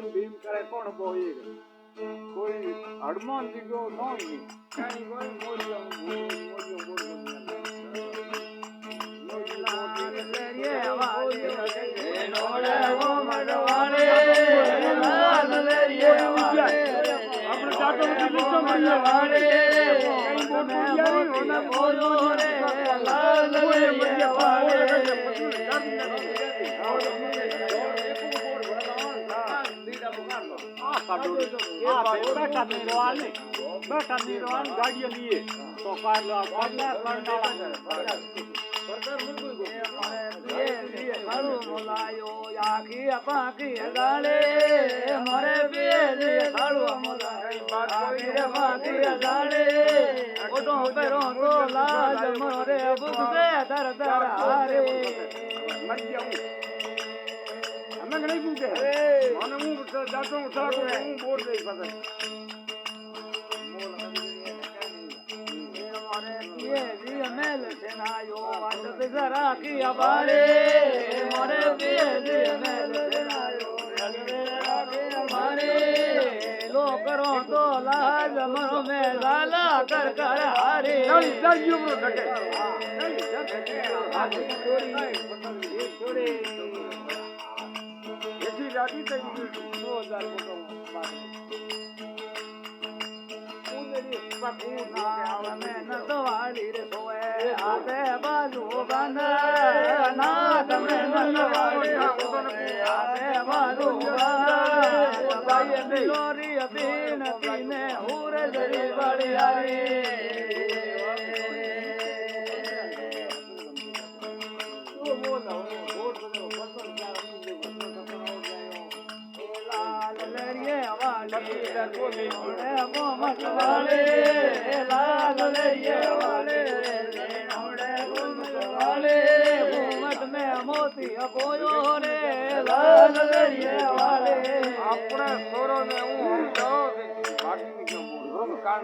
ભીમ કરે કોણ બોઈ કોઈ હડમાન દીધો નહીં કઈ કોઈ મોરિયો ગાડીઓ લીએ તો આખી પાકી ગાળે મરે બે ગાળે ઓટો પેરો તો લાજ મરે બુગસે દર દર હારે અમે નહીં પૂછે મને હું જાતો હું બોર દઈ પાસે મેલ સેનાયો વાંચત જરા કી અબારે મોરે પીએ મેલ સેનાયો મારે લો કરો તો લાજ મરો મે લાલા કર કર હારે જલ્દી ઉમરો ટકે છોડી એથી રાતી થઈ 2000 ફોટો નસવાડી રે સોએ આતે બાજુ બંધ નાથ મે નસવાડી આતે બાજુ બંધ બાય લોરી અબીન પીને હુરે જરી વાડી આવી ઓ બોલા વોટ બદલો પસંદ લાલ લરિયે વાલી કોલી એ મોહમ્મદ વાલે લાલ લરિયે વાલે નોડે વાલે મોહમ્મદ મે મોતી અપોયો રે લાલ લરિયે વાલે આપણે સોરો ને હું સમજો બાકી ની કામ કાન